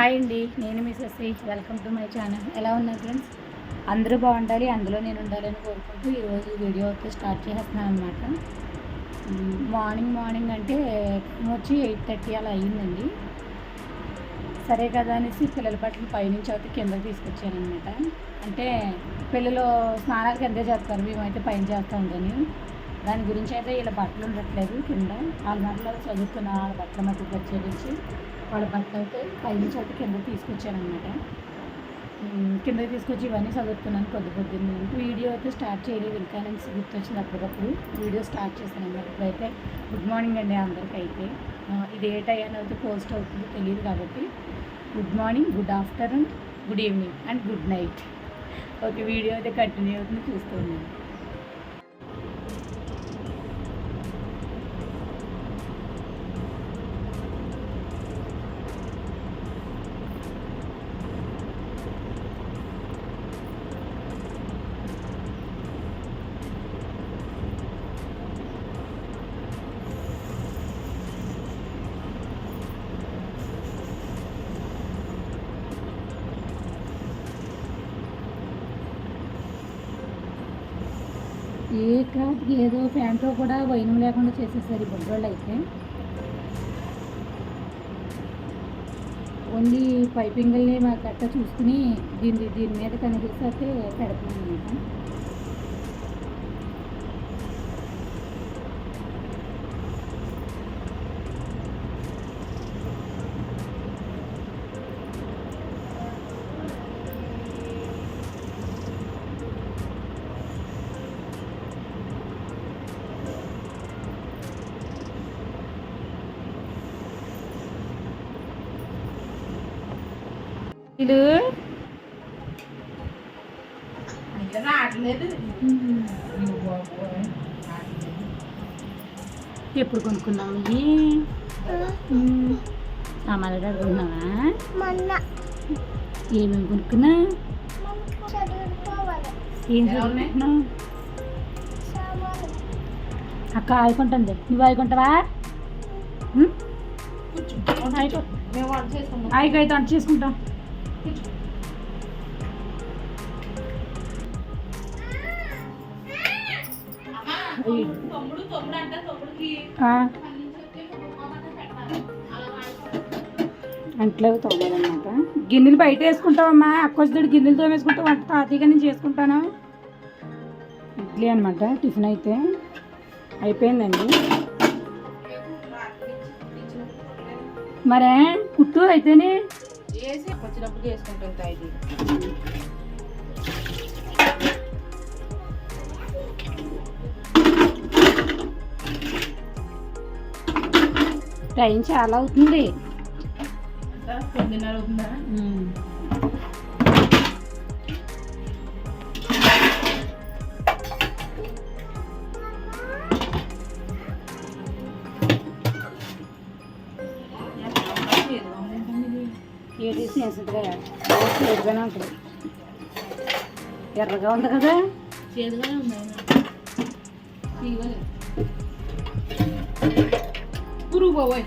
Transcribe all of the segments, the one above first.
Hi అండి, నేను మీ Shashi. Welcome to my channel. ఎలా ఉన్నారు ఫ్రెండ్స్? అందరూ బాగుండాలి, అందులో నేను ఉండాలని కోరుకుంటూ ఈరోజు వీడియో అయితే స్టార్ట్ చేస్తున్నాను అనమాట. మార్నింగ్ అంటే టైం వచ్చి 8:30 అలా అయ్యిందండి. సరే కదా అనేసి పిల్లల బట్టలు పైనుంచి అయితే కిందకి తీసుకొచ్చానమాట. అంటే పిల్లలు స్నానాలు కిందే చేస్తారు, మేమైతే పైన చేస్తాం కానీ దాని గురించి అయితే ఇలా బట్టలు ఉండట్లేదు. కింద ఆల్మార్లో చదువుతున్న వాళ్ళ బట్టల మట్టుకు వచ్చేసి వాళ్ళ బట్టలు అయితే పైనుంచి అయితే కిందకి తీసుకొచ్చానమాట. కిందకి తీసుకొచ్చి ఇవన్నీ చదువుతున్నాను పొద్దున్నే. వీడియో అయితే స్టార్ట్ చేయలేదు, ఇంకా నేను గుర్తొచ్చింది అప్పటికప్పుడు వీడియో స్టార్ట్ చేశాను అన్నమాట. ఇప్పుడైతే గుడ్ మార్నింగ్ అండి అందరికీ. అయితే ఇది ఏ టైం అయితే పోస్ట్ అవుతుందో తెలియదు కాబట్టి good morning, good afternoon, good evening and good night. Okay, video అయితే కంటిన్యూ అవుతుంది, చూస్తూ ఉన్నాను. ఏ క్రాఫ్ట్కి ఏదో ఫ్యాన్తో కూడా వైనం లేకుండా చేసేసారు ఈ బొడ్డోళ్ళు అయితే. ఓన్లీ పైపింగ్ని మా కట్ట చూసుకుని దీని మీద కనిపిస్తే పెడుతున్నాను అనమాట. ఎప్పుడు కొనుక్కున్నావు? సామాన్లు అడుగుతున్నావా? ఏమేమి కొనుక్కున్నా? ఏం చదువుకుంటున్నావు? అక్క ఆడుకుంటుంది, నువ్వు ఆడుకుంటావా? అయితే అంట చేసుకుంటాం. అంట్లో తోమాలన్నమాట. గిన్నెలు బయట వేసుకుంటావమ్మా, అక్కొచ్చుడు గిన్నెలు తోమేసుకుంటావు. వంట తాతీగా నేను చేసుకుంటాను. ఇడ్లీ అనమాట, టిఫిన్ అయితే అయిపోయిందండి. మరే కుట్టు అయితేనే వచ్చినప్పుడు చేసుకుంటాను. టైం చాలా అవుతుంది. 9:30 అవుతుందా? ఏది చేసేదిగా చేదుగానే ఉంటుంది. ఎర్రగా ఉంది కదా, చేదుగానే ఉంది. పురుగు బాబోయ్.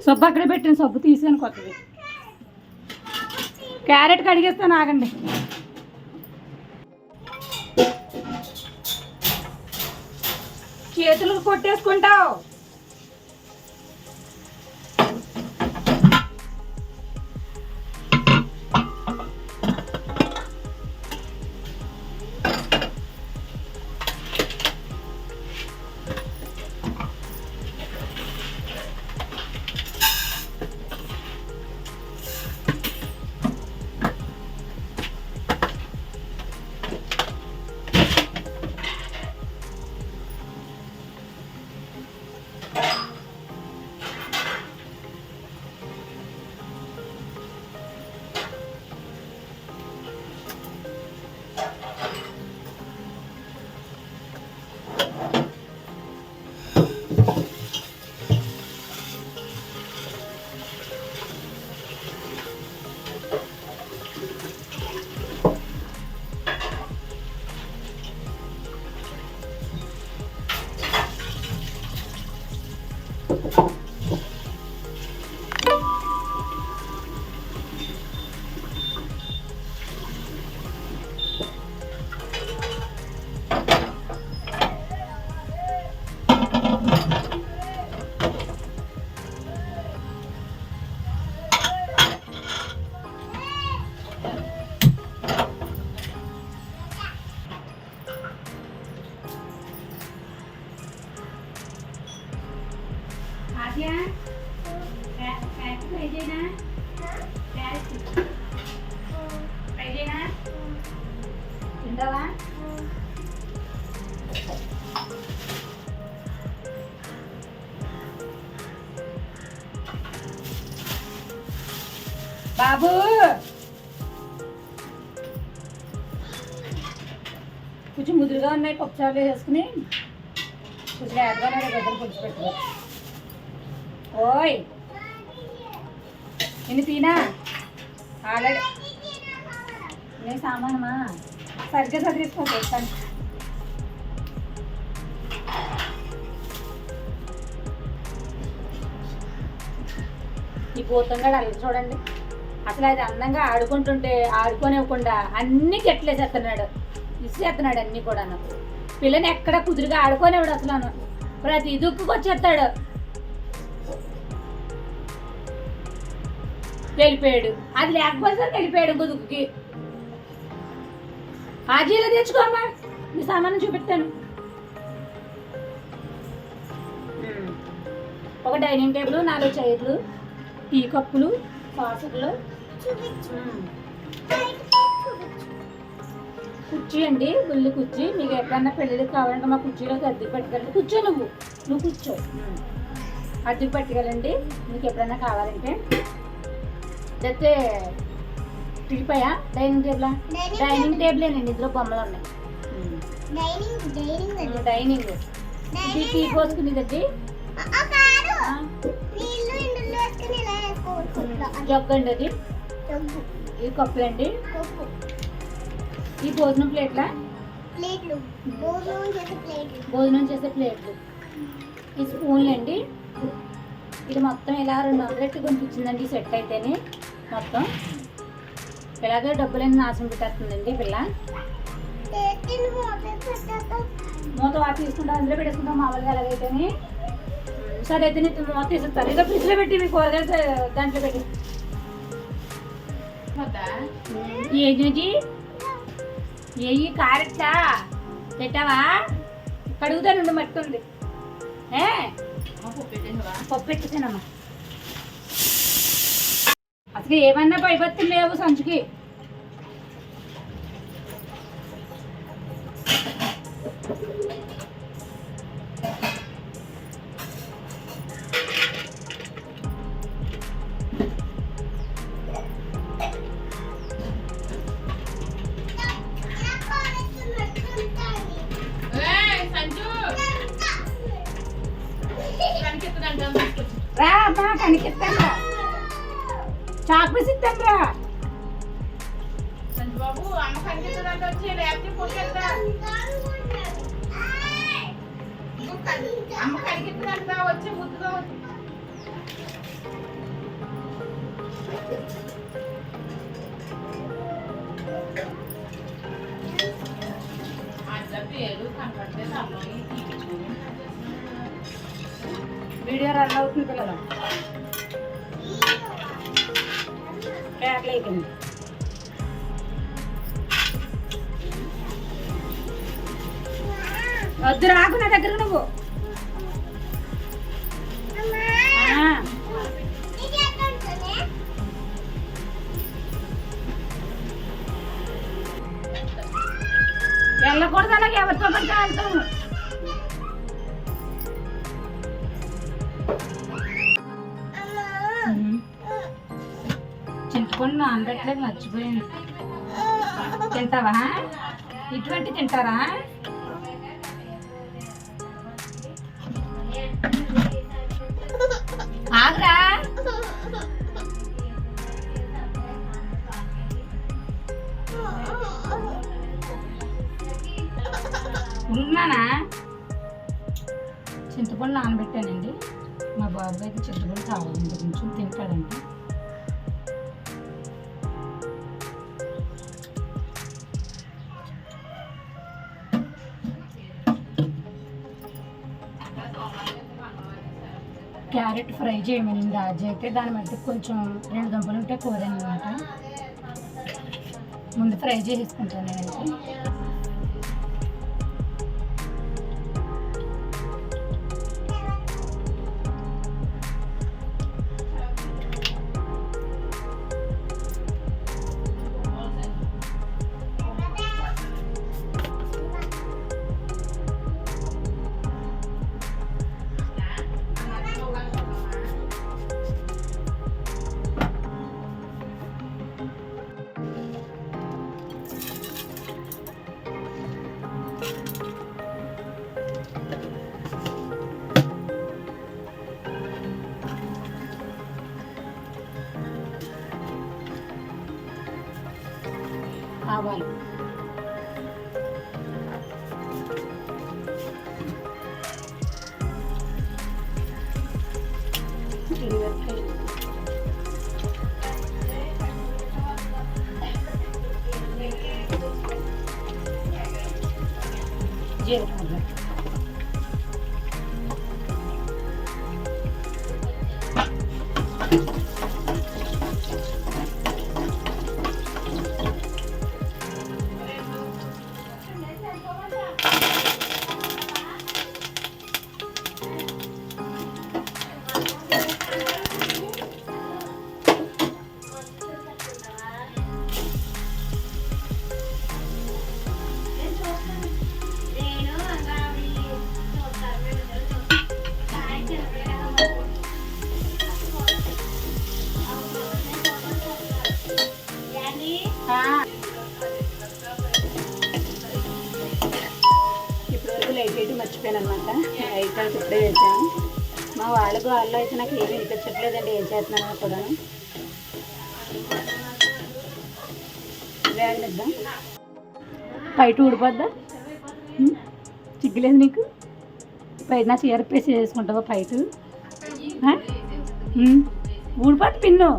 సబ్బు అక్కడే పెట్టాను, సబ్బు తీసాను కొత్తది. క్యారెట్ కడిగేస్తాను, ఆగండి. చేతులు కొట్టేసుకుంటావు. బాబు కొంచెం ముదురుగా ఉన్నాయి పప్పుచారులు వేసుకుని కొంచెం యాడ్గానే గద్దలు పొడిచిపెట్టు. ఓయ్ నేను తినా ఆల్రెడీ నేను సామానమా సరిగ్గా చదివిస్తాను. ఈ పోతంగాడు అలా చూడండి, అసలు అది అందంగా ఆడుకుంటుంటే ఆడుకోనివ్వకుండా అన్ని గట్లేసేస్తున్నాడు, ఇసేస్తున్నాడు అన్నీ కూడా. పిల్లని ఎక్కడ కుదురుగా ఆడుకోనివాడు అసలు, ప్రతి దుక్కుకు వచ్చేస్తాడు. వెళ్ళిపోయాడు, అది లేకపోతే వెళ్ళిపోయాడు ఇంకో దుక్కుకి. ఆజీలో తెచ్చుకోమ్మా, నీ సామాను చూపిస్తాను. ఒక డైనింగ్ టేబుల్, 4 చైర్లు, టీ కప్పులు, సాసులు, కుర్చీ అండి, గుల్లి కుర్చీ. మీకు ఎక్కడన్నా పెళ్ళికి కావాలంటే మా కుర్చీలోకి అద్దెకి పట్టుకెళ్ళండి. కూర్చో, నువ్వు కూర్చో, అద్దెకి పట్టుకెళ్ళండి మీకు ఎప్పుడన్నా కావాలంటే. అయితే టీపాయా డైనింగ్ టేబులా? డైనింగ్ టేబులేనండి, ఇందులో బొమ్మలు ఉన్నాయి. డైనింగ్ ఇది టీ పోసుకునేదండి, జగ్గు అండి అది. ఈ కప్పులు అండి, ఈ భోజనం ప్లేట్లా, భోజనం చేసే ప్లేట్లు. ఈ స్పూన్లు అండి. ఇది మొత్తం ఇలా 200 కొనిపించిందండి ఈ సెట్ అయితేనే. మొత్తం ఇలాగే డబ్బులన్నీ నాశనం పెట్టేస్తుందండి పిల్ల. మూత వాటి తీసుకుంటాం, అందులో పెట్టేసుకుంటాం మామూలుగా ఎలాగైతేనే. సరే అయితే నేను మూత తీసుకుంటాను, ఇదో ఫ్రిడ్జ్లో పెట్టి మీ కూరగాయలు దాంట్లో పెట్టి. ఏంటి ఏ కారెట్టా పెట్టావా? కడుగుతానుండి, మట్టి ఉంది. పప్పు పెట్టేసానమ్మా. అసలు ఏమన్నా పైపత్తులు లేవు సంచుకి. రా అమ్మా, కనికిస్తాను రా, చాక్పీస్ ఇస్తాను రా. బాబు అమ్మ కనిపించడానికి వచ్చి లేకపోతే పొట్టేద్దా, అమ్మ కనిపించదంతా వచ్చి ముద్దుగా వచ్చి. పేరు కనపడితే తప్పని వీడియో రన్ అవుతుంది పిల్లల. కేకలేకండి. వద్దు, రాకు నా దగ్గర నువ్వు. వెళ్ళకూడదు అలాగే, ఎవరితో పడితే వెళ్తాము. చింతపండు నానబెట్టలేదు, మర్చిపోయాను. తింటావా? ఇటువంటి తింటారా? ఆగ్రా, ఉన్నానా? చింతపండు నానబెట్టానండి. మా బాబు అయితే చింతపండు కావాలండి, కొంచెం తింటాడంటే. క్యారెట్ ఫ్రై చేయమని రాజు అయితే దాని మధ్య కొంచెం 2 దుంపలు ఉంటే కూరనమాట. ముందు ఫ్రై చేసుకుంటాను నేనైతే. ఆవాలు, ఎండుమిరపకాయలు, జీలకర్ర, ఇప్పటివరకు లైట్ అయితే మర్చిపోయాను అనమాట. లైట్ అయితే ఇప్పుడే వేసాను. మా వాళ్ళకు అయితే నాకు ఏమి వినిపించట్లేదండి ఏం చేస్తున్నానో కూడా. వేడిద్దాం, బయట ఊడిపోద్దా? చిగ్గులేదు నీకు? పైన నా చీర పేసి వేసుకుంటావా బయట? ఊడిపోద్ది పిన్ను.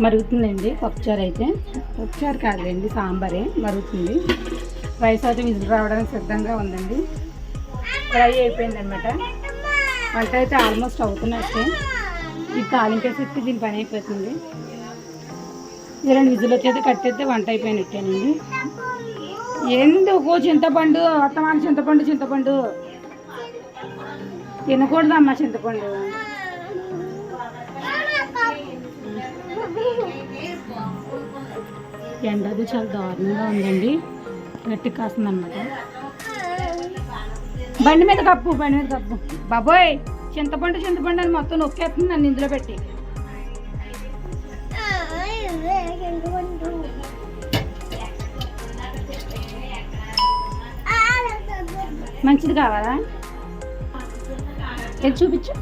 మరుగుతుందండి పప్పుచారు అయితే. పప్పుచారు కాదులేండి, సాంబారే మరుగుతుంది. రైస్ అయితే విజిల్ రావడానికి సిద్ధంగా ఉందండి. ఫ్రై అయిపోయింది అనమాట. వంట అయితే ఆల్మోస్ట్ అవుతున్నట్టే. ఈ తాలింపేసేస్తే దీని పని అయిపోతుంది. ఇలాంటి విజిల్ వచ్చేది కట్టేస్తే వంట అయిపోయినట్టేనండి. ఎందుకు చింతపండు అత్తమాన చింతపండు తినకూడదమ్మా చింతపండు. ఎండ అది చాలా దారుణంగా ఉందండి, గట్టి కాస్తుంది అనమాట. బండి మీద కప్పు బాబోయ్, చింతపండు అని మొత్తం నొక్కేస్తుంది నన్ను ఇందులో పెట్టి. మంచిది కావాలా? చూపించు.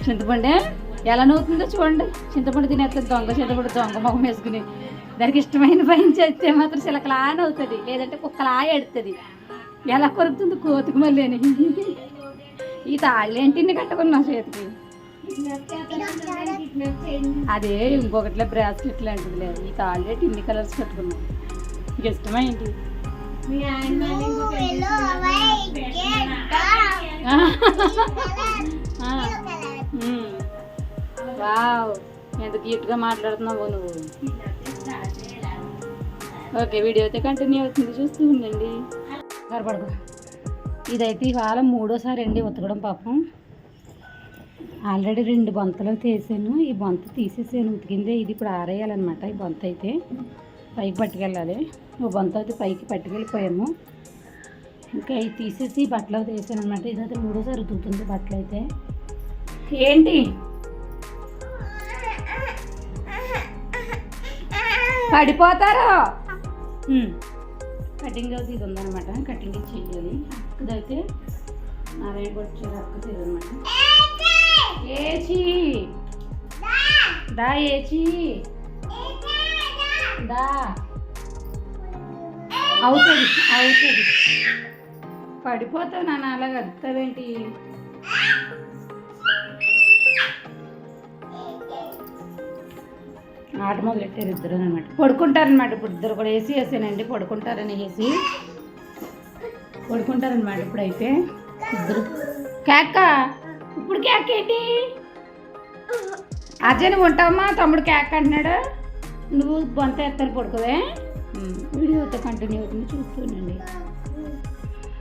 చింతపండే ఎలా నవ్వుతుందో చూడండి. చింతపండు తినేస్తుంది దొంగ మొహం వేసుకుని. దానికి ఇష్టమైన పని చేస్తే మాత్రం చిలకలా నవ్వుతుంది, లేదంటే కుక్కలా ఎడుతుంది. ఎలా కొరుకుతుంది కోతికి మళ్ళీ అని. ఈ తాళ్ళేంటిని కట్టుకున్నా చేతికి. అదే ఇంకొకటిలో బ్రాస్లెట్ లాంటిది లేదు. ఈ తాళ్ళేటి ఇన్ని కలర్స్ కట్టుకున్నాం. నీకు ఇష్టమా ఏంటి? వావ్, ఎంత క్యూట్గా మాట్లాడుతున్నావు నువ్వు. ఓకే, వీడియో అయితే కంటిన్యూ అవుతుంది, చూస్తూ ఉండండి. పడుకో. ఇదైతే ఇవాళ 3వసారి అండి ఉతకడం. పాపం ఆల్రెడీ 2 బొంతలు తీసాను. ఈ బొంత తీసేసాను, ఉతికిందే. ఇది ఇప్పుడు ఆరేయాలన్నమాట. ఈ బొంత అయితే పైకి పట్టుకెళ్ళాలి. ఓ బొంత అయితే పైకి పట్టుకెళ్ళిపోయాము. ఇంకా ఇది తీసేసి బట్టలు అయితే వేసాను అనమాట. ఇదైతే 3వసారి ఉతుకుతుంది బట్టలు అయితే. ఏంటి పడిపోతారు? కటింగ్ అయితే ఇది ఉందన్నమాట. కటింగ్ చెయ్యాలి. అక్కదైతే నారాయణ వచ్చారు, అక్క తీరనమాట. ఏచి దా, ఏచి దా. అవుతుంది. పడిపోతావు నాన్న, అలాగ అడుగుతావేంటి? ఆట మొదలెట్టారు ఇద్దరు అనమాట. పడుకుంటారనమాట. ఇప్పుడు ఇద్దరు కూడా వేసానండి, పడుకుంటారనమాట. ఇప్పుడైతే ఇద్దరు. కేక్క ఇప్పుడు కేక్ ఏంటి? అజయ్ నువ్వు ఉంటావమ్మా, తమ్ముడు కేక్ అంటున్నాడు. నువ్వు బొంత ఎత్తారు, పడుకోవే. వీడియో అయితే కంటిన్యూ అవుతుంది, చూస్తుండండి.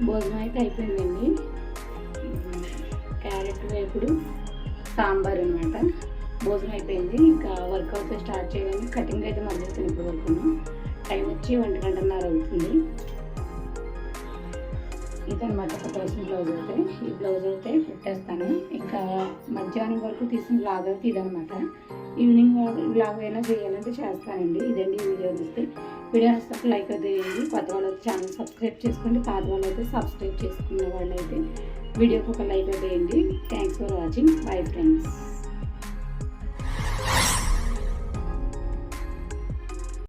భోజనం అయితే అయిపోయిందండి. క్యారెట్ వేపుడు సాంబార్ అనమాట. భోజనం అయిపోయింది. ఇంకా వర్కౌట్ స్టార్ట్ చేయాలి. కటింగ్ అయితే మొదలెట్టాను ఇప్పుడు వరకు. టైం వచ్చి 1:30 అవుతుంది. ఇదనమాట కుట్టాల్సిన బ్లౌజ్ అయితే. ఈ బ్లౌజ్ అయితే కుట్టేస్తాను. ఇంకా మధ్యాహ్నం వరకు తీసిన బ్లాగ్ అయితే ఇదనమాట. ఈవినింగ్ బ్లాగ్ అయినా చేయాలంటే చేస్తానండి. ఇదండి ఈ వీడియో చూస్తే వీడియో నచ్చినప్పుడు లైక్ అయితే వేయండి. కొత్త వాళ్ళు అయితే ఛానల్ సబ్స్క్రైబ్ చేసుకోండి. పాత వాళ్ళు అయితే సబ్స్క్రైబ్ చేసుకున్న వాళ్ళు అయితే వీడియోకి ఒక లైక్ అయితే వేయండి. Thanks for watching. Bye friends.